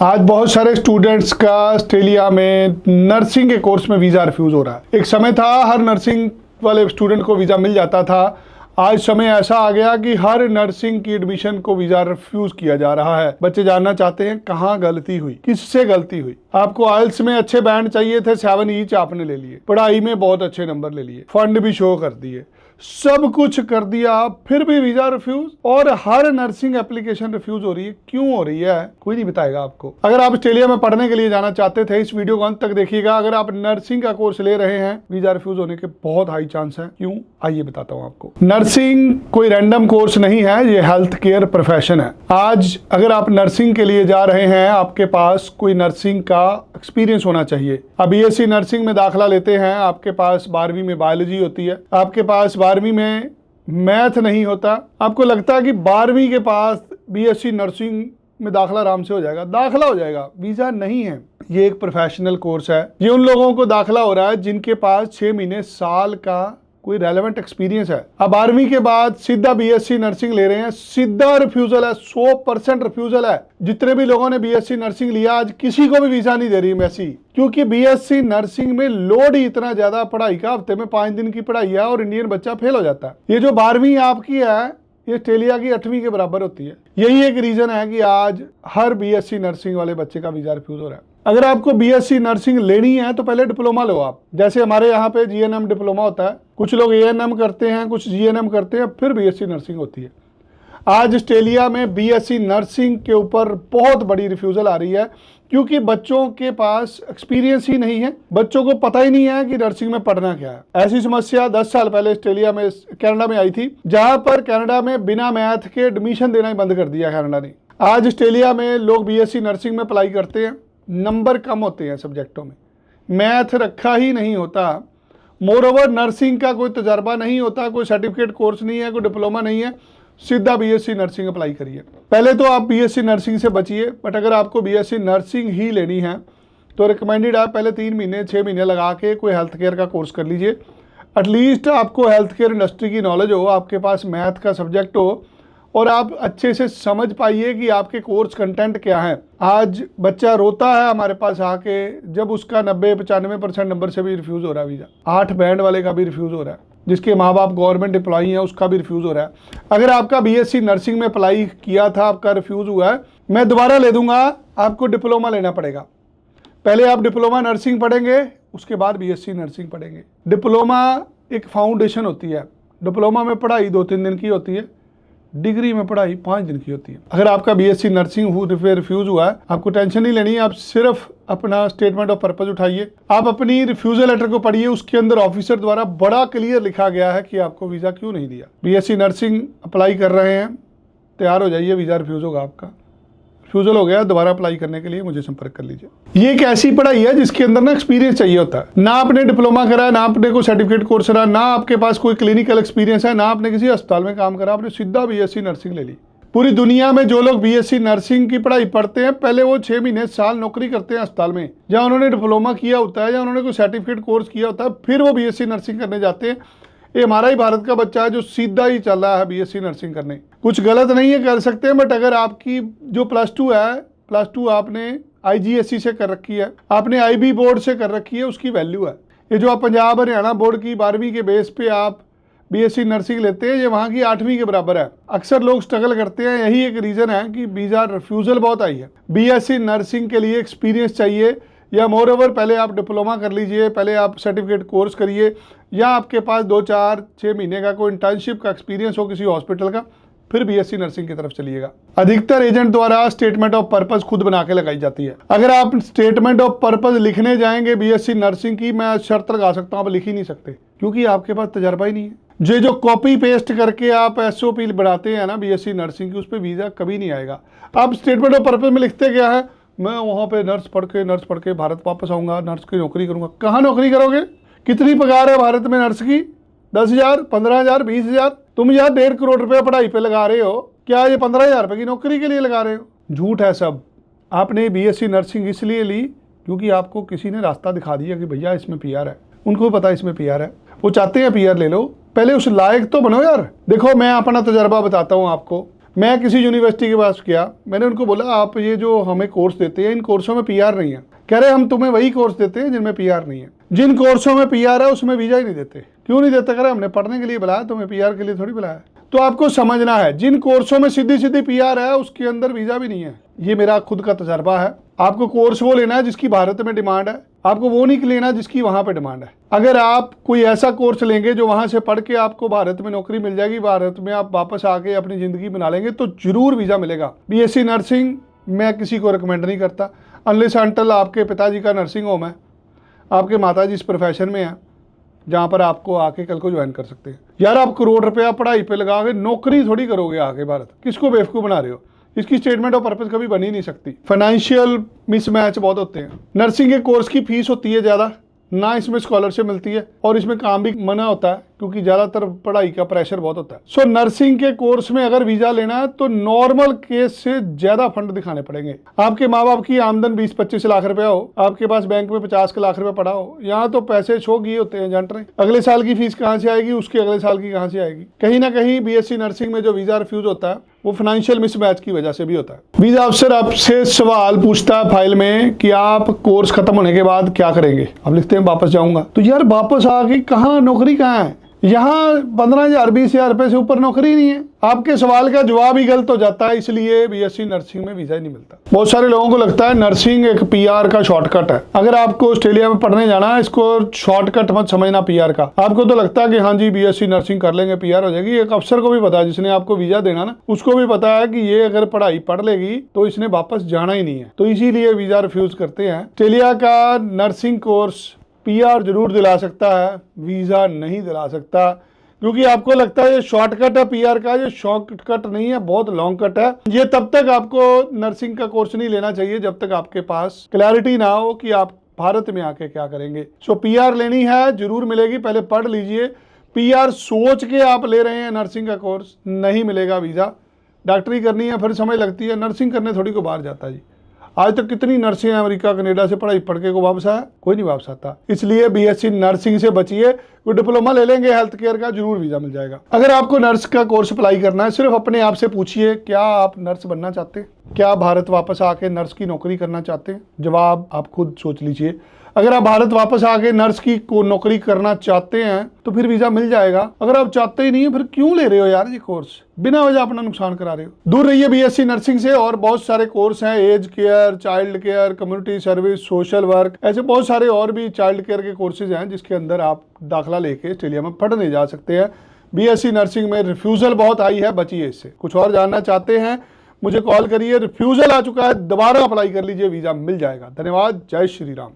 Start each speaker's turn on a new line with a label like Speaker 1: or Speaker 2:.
Speaker 1: आज बहुत सारे स्टूडेंट्स का ऑस्ट्रेलिया में नर्सिंग के कोर्स में वीज़ा रिफ्यूज़ हो रहा है। एक समय था हर नर्सिंग वाले स्टूडेंट को वीज़ा मिल जाता था। आज समय ऐसा आ गया कि हर नर्सिंग की एडमिशन को वीज़ा रिफ्यूज़ किया जा रहा है। बच्चे जानना चाहते हैं कहाँ गलती हुई, किससे गलती हुई। आपको आइल्स में अच्छे बैंड चाहिए थे, 7 ईच आपने ले लिए, पढ़ाई में बहुत अच्छे नंबर ले लिए, फंड भी शो कर दिए, सब कुछ कर दिया, फिर भी वीजा रिफ्यूज। और हर नर्सिंग एप्लीकेशन रिफ्यूज हो रही है। क्यों हो रही है कोई नहीं बताएगा आपको। अगर आप ऑस्ट्रेलिया में पढ़ने के लिए जाना चाहते थे, इस वीडियो को अंत तक देखिएगा। अगर आप नर्सिंग का कोर्स ले रहे हैं, वीजा रिफ्यूज होने के बहुत हाई चांस है। क्यों, आइए बताता हूं आपको। नर्सिंग कोई रैंडम कोर्स नहीं है, ये हेल्थ केयर प्रोफेशन है। आज अगर आप नर्सिंग के लिए जा रहे हैं, आपके पास कोई नर्सिंग का एक्सपीरियंस होना चाहिए। अब बीएससी नर्सिंग में दाखिला लेते हैं, आपके पास 12वीं में बायोलॉजी होती है, आपके पास 12वीं में मैथ नहीं होता। आपको लगता है कि 12वीं के पास बीएससी नर्सिंग में दाखिला आराम से हो जाएगा, दाखिला हो जाएगा, वीजा नहीं है। ये एक प्रोफेशनल कोर्स है। ये उन लोगों को दाखिला हो रहा है जिनके पास 6 महीने साल का कोई रेलेवेंट एक्सपीरियंस है। अब 12वीं के बाद सीधा बीएससी नर्सिंग ले रहे हैं, सीधा रिफ्यूजल है, 100% रिफ्यूजल है। जितने भी लोगों ने बीएससी नर्सिंग लिया, आज किसी को भी वीजा नहीं दे रही एम्बेसी, क्योंकि बीएससी नर्सिंग में लोड ही इतना ज्यादा पढ़ाई का। हफ्ते में 5 दिन की पढ़ाई है और इंडियन बच्चा फेल हो जाता है। ये जो 12वीं आपकी है, ये ऑस्ट्रेलिया की 8वीं के बराबर होती है। यही एक रीजन है कि आज हर बीएससी नर्सिंग वाले बच्चे का वीजा रिफ्यूज हो रहा है। अगर आपको बीएससी नर्सिंग लेनी है तो पहले डिप्लोमा लो आप। जैसे हमारे यहाँ पे जीएनएम डिप्लोमा होता है, कुछ लोग एएनएम करते हैं, कुछ जीएनएम करते हैं, फिर बीएससी नर्सिंग होती है। आज ऑस्ट्रेलिया में बीएससी नर्सिंग के ऊपर बहुत बड़ी रिफ्यूजल आ रही है, क्योंकि बच्चों के पास एक्सपीरियंस ही नहीं है। बच्चों को पता ही नहीं है कि नर्सिंग में पढ़ना क्या है। ऐसी समस्या 10 साल पहले ऑस्ट्रेलिया में, कनाडा में आई थी, जहां पर कनाडा में बिना मैथ के एडमिशन देना ही बंद कर दिया कनाडा ने। आज ऑस्ट्रेलिया में लोग बीएससी नर्सिंग में अप्लाई करते हैं, नंबर कम होते हैं सब्जेक्टों में, मैथ रखा ही नहीं होता। मोर ओवर नर्सिंग का कोई तजर्बा नहीं होता, कोई सर्टिफिकेट कोर्स नहीं है, कोई डिप्लोमा नहीं है, सीधा बीएससी नर्सिंग अप्लाई करिए। पहले तो आप बीएससी नर्सिंग से बचिए, बट अगर आपको बीएससी नर्सिंग ही लेनी है तो रिकमेंडेड है पहले 3 महीने 6 महीने लगा के कोई हेल्थ केयर का कोर्स कर लीजिए। एटलीस्ट आपको हेल्थ केयर इंडस्ट्री की नॉलेज हो, आपके पास मैथ का सब्जेक्ट हो और आप अच्छे से समझ पाइए कि आपके कोर्स कंटेंट क्या है। आज बच्चा रोता है हमारे पास आके जब उसका 90-95% नंबर से भी रिफ्यूज़ हो रहा है वीज़ा। 8 बैंड वाले का भी रिफ्यूज़ हो रहा है, जिसके माँ बाप गवर्नमेंट एम्प्लॉई हैं उसका भी रिफ्यूज़ हो रहा है। अगर आपका बीएससी नर्सिंग में अप्लाई किया था, आपका रिफ्यूज़ हुआ है, मैं दोबारा ले दूंगा, आपको डिप्लोमा लेना पड़ेगा। पहले आप डिप्लोमा नर्सिंग पढ़ेंगे, उसके बाद बीएससी नर्सिंग पढ़ेंगे। डिप्लोमा एक फाउंडेशन होती है। डिप्लोमा में पढ़ाई 2-3 दिन की होती है, डिग्री में पढ़ाई 5 दिन की होती है। अगर आपका बीएससी नर्सिंग रिफ्यूज हुआ है, आपको टेंशन नहीं लेनी है। आप सिर्फ अपना स्टेटमेंट ऑफ पर्पस उठाइए, आप अपनी रिफ्यूजल लेटर को पढ़िए। उसके अंदर ऑफिसर द्वारा बड़ा क्लियर लिखा गया है कि आपको वीजा क्यों नहीं दिया। बीएससी नर्सिंग अप्लाई कर रहे हैं, तैयार हो जाइए, वीजा रिफ्यूज होगा आपका। रिफ्यूजल हो गया, दोबारा अप्लाई करने के लिए मुझे संपर्क कर लीजिए। ये एक ऐसी पढ़ाई है जिसके अंदर ना एक्सपीरियंस चाहिए होता है। ना आपने डिप्लोमा करा, ना आपने कोई सर्टिफिकेट कोर्स करा, ना आपके पास कोई क्लिनिकल एक्सपीरियंस है, ना आपने किसी अस्पताल में काम करा, आपने सीधा बीएससी नर्सिंग ले ली। पूरी दुनिया में जो लोग बीएससी नर्सिंग की पढ़ाई पढ़ते हैं, पहले वो 6 महीने साल नौकरी करते हैं अस्पताल में, जहाँ उन्होंने डिप्लोमा किया होता है या उन्होंने कोई सर्टिफिकेट कोर्स किया होता है, फिर वो बीएससी नर्सिंग करने जाते हैं। ये हमारा ही भारत का बच्चा है जो सीधा ही चल रहा है बीएससी नर्सिंग करने। कुछ गलत नहीं है, कर सकते हैं, बट अगर आपकी जो +2 है, +2 आपने आईजीएससी से कर रखी है, आपने आईबी बोर्ड से कर रखी है, उसकी वैल्यू है। ये जो आप पंजाब हरियाणा बोर्ड की 12वीं के बेस पे आप बीएससी नर्सिंग लेते हैं, ये वहाँ की 8वीं के बराबर है। अक्सर लोग स्ट्रगल करते हैं, यही एक रीज़न है कि वीज़ा रिफ्यूज़ल बहुत आई है। बीएससी नर्सिंग के लिए एक्सपीरियंस चाहिए, या मोर ओवर पहले आप डिप्लोमा कर लीजिए, पहले आप सर्टिफिकेट कोर्स करिए, या आपके पास 2-4-6 महीने का कोई इंटर्नशिप का एक्सपीरियंस हो किसी हॉस्पिटल का, फिर बीएससी नर्सिंग की तरफ चलिएगा। अधिकतर एजेंट द्वारा स्टेटमेंट ऑफ पर्पस खुद बना के लगाई जाती है। अगर आप स्टेटमेंट ऑफ पर्पस लिखने जाएंगे बीएससी नर्सिंग की, मैं शर्त लगा सकता हूँ आप लिख ही नहीं सकते, क्योंकि आपके पास तजर्बा ही नहीं है। जो कॉपी पेस्ट करके आप एसओपी बनाते हैं ना बीएससी नर्सिंग की, उस पर वीजा कभी नहीं आएगा। आप स्टेटमेंट ऑफ पर्पस में लिखते क्या है, मैं वहाँ पे नर्स पढ़ के भारत वापस आऊँगा, नर्स की नौकरी करूँगा। कहाँ नौकरी करोगे? कितनी पगार है भारत में नर्स की? 10,000, 15,000, 20,000। तुम यार 1.5 करोड़ रुपया पढ़ाई पे लगा रहे हो, क्या ये 15,000 रुपये की नौकरी के लिए लगा रहे हो? झूठ है सब। आपने बीएससी नर्सिंग इसलिए ली क्योंकि आपको किसी ने रास्ता दिखा दिया कि भैया इसमें पीआर है। उनको पता है इसमें पीआर है, वो चाहते हैं पीआर ले लो, पहले उस लायक तो बनो यार। देखो मैं अपना तजर्बा बताता हूँ आपको। मैं किसी यूनिवर्सिटी के पास गया, मैंने उनको बोला आप ये जो हमें कोर्स देते हैं इन कोर्सों में पीआर नहीं है। कह रहे हम तुम्हें वही कोर्स देते हैं जिनमें पीआर नहीं है। जिन कोर्सों में पीआर है उसमें वीजा ही नहीं देते। क्यों नहीं देते? कह रहे हमने पढ़ने के लिए बुलाया, तुम्हें पीआर के लिए थोड़ी बुलाया। तो आपको समझना है, जिन कोर्सों में सीधी सीधी पीआर है उसके अंदर वीजा भी नहीं है। ये मेरा खुद का तजर्बा है। आपको कोर्स वो लेना है जिसकी भारत में डिमांड है, आपको वो नहीं लेना जिसकी वहां पे डिमांड है। अगर आप कोई ऐसा कोर्स लेंगे जो वहां से पढ़ के आपको भारत में नौकरी मिल जाएगी, भारत में आप वापस आके अपनी जिंदगी बना लेंगे, तो जरूर वीजा मिलेगा। बीएससी नर्सिंग मैं किसी को रिकमेंड नहीं करता अनलेस अंटिल आपके पिताजी का नर्सिंग होम है, आपके माताजी इस प्रोफेशन में है जहाँ पर आपको आके कल को ज्वाइन कर सकते हैं। यार आप करोड़ रुपया पढ़ाई पे लगा के नौकरी थोड़ी करोगे आगे भारत, किसको बेवकूफ़ बना रहे हो? इसकी स्टेटमेंट ऑफ पर्पस कभी बन ही नहीं सकती। फाइनेंशियल मिसमैच बहुत होते हैं। नर्सिंग के कोर्स की फीस होती है ज़्यादा, ना इसमें स्कॉलरशिप मिलती है और इसमें काम भी मना होता है क्योंकि ज़्यादातर पढ़ाई का प्रेशर बहुत होता है। सो नर्सिंग के कोर्स में अगर वीज़ा लेना है तो नॉर्मल केस से ज़्यादा फंड दिखाने पड़ेंगे। आपके माँ बाप की आमदन 20-25 लाख रुपया हो, आपके पास बैंक में 50 लाख रुपया पड़ा हो, यहाँ तो पैसे शौक ये होते हैं जानते हैं। अगले साल की फीस कहाँ से आएगी, उसके अगले साल की कहाँ से आएगी? कहीं ना कहीं बीएससी नर्सिंग में जो वीज़ा रिफ्यूज होता है वो फाइनेंशियल मिसमैच की वजह से भी होता है। वीजा अफसर आपसे सवाल पूछता है फाइल में कि आप कोर्स खत्म होने के बाद क्या करेंगे। आप लिखते हैं वापस जाऊंगा। तो यार वापस आके कहाँ नौकरी कहाँ है? यहाँ 15,000 20,000 रुपए से ऊपर नौकरी नहीं है। आपके सवाल का जवाब ही गलत हो जाता है, इसलिए बीएससी नर्सिंग में वीजा ही नहीं मिलता। बहुत सारे लोगों को लगता है नर्सिंग एक पीआर का शॉर्टकट है। अगर आपको ऑस्ट्रेलिया में पढ़ने जाना है, इसको शॉर्टकट मत समझना पीआर का। आपको तो लगता है कि हाँ जी बीएससी नर्सिंग कर लेंगे पीआर हो जाएगी। एक अफसर को भी पता है, जिसने आपको वीजा देना ना, उसको भी पता है कि ये अगर पढ़ाई पढ़ लेगी तो इसने वापस जाना ही नहीं है, तो इसीलिए वीजा रिफ्यूज करते हैं। ऑस्ट्रेलिया का नर्सिंग कोर्स पीआर जरूर दिला सकता है, वीजा नहीं दिला सकता, क्योंकि आपको लगता है ये शॉर्टकट है पीआर का। ये शॉर्टकट नहीं है, बहुत लॉन्ग कट है। ये तब तक आपको नर्सिंग का कोर्स नहीं लेना चाहिए जब तक आपके पास क्लैरिटी ना हो कि आप भारत में आके क्या करेंगे। सो पीआर लेनी है, जरूर मिलेगी, पहले पढ़ लीजिए। पीआर सोच के आप ले रहे हैं नर्सिंग का कोर्स, नहीं मिलेगा वीजा। डॉक्टरी करनी है फिर समय लगती है, नर्सिंग करने थोड़ी को बाहर जाता है जी। आज तक कितनी नर्सें अमेरिका कनाडा से पढ़ाई पढ़ के को वापस आया? कोई नहीं वापस आता। इसलिए बीएससी नर्सिंग से बचिए। कोई डिप्लोमा ले लेंगे हेल्थ केयर का, जरूर वीजा मिल जाएगा। अगर आपको नर्स का कोर्स अप्लाई करना है, सिर्फ अपने आप से पूछिए क्या आप नर्स बनना चाहते हैं? क्या भारत वापस आके नर्स की नौकरी करना चाहते हैं? जवाब आप खुद सोच लीजिए। अगर आप भारत वापस आके नर्स की नौकरी करना चाहते हैं तो फिर वीजा मिल जाएगा। अगर आप चाहते ही नहीं है फिर क्यों ले रहे हो यार ये कोर्स? बिना वजह अपना नुकसान करा रहे हो। दूर रहिए बीएससी नर्सिंग से। और बहुत सारे कोर्स हैं, age care, child care, community service, social work, ऐसे बहुत सारे और भी चाइल्ड केयर के कोर्सेज हैं जिसके अंदर आप दाखिला लेके ऑस्ट्रेलिया में पढ़ने जा सकते हैं। बीएससी नर्सिंग में रिफ्यूजल बहुत हाई है, बचिए इससे। कुछ और जानना चाहते हैं मुझे कॉल करिए। रिफ्यूजल आ चुका है, दोबारा अप्लाई कर लीजिए, वीजा मिल जाएगा। धन्यवाद। जय श्री राम।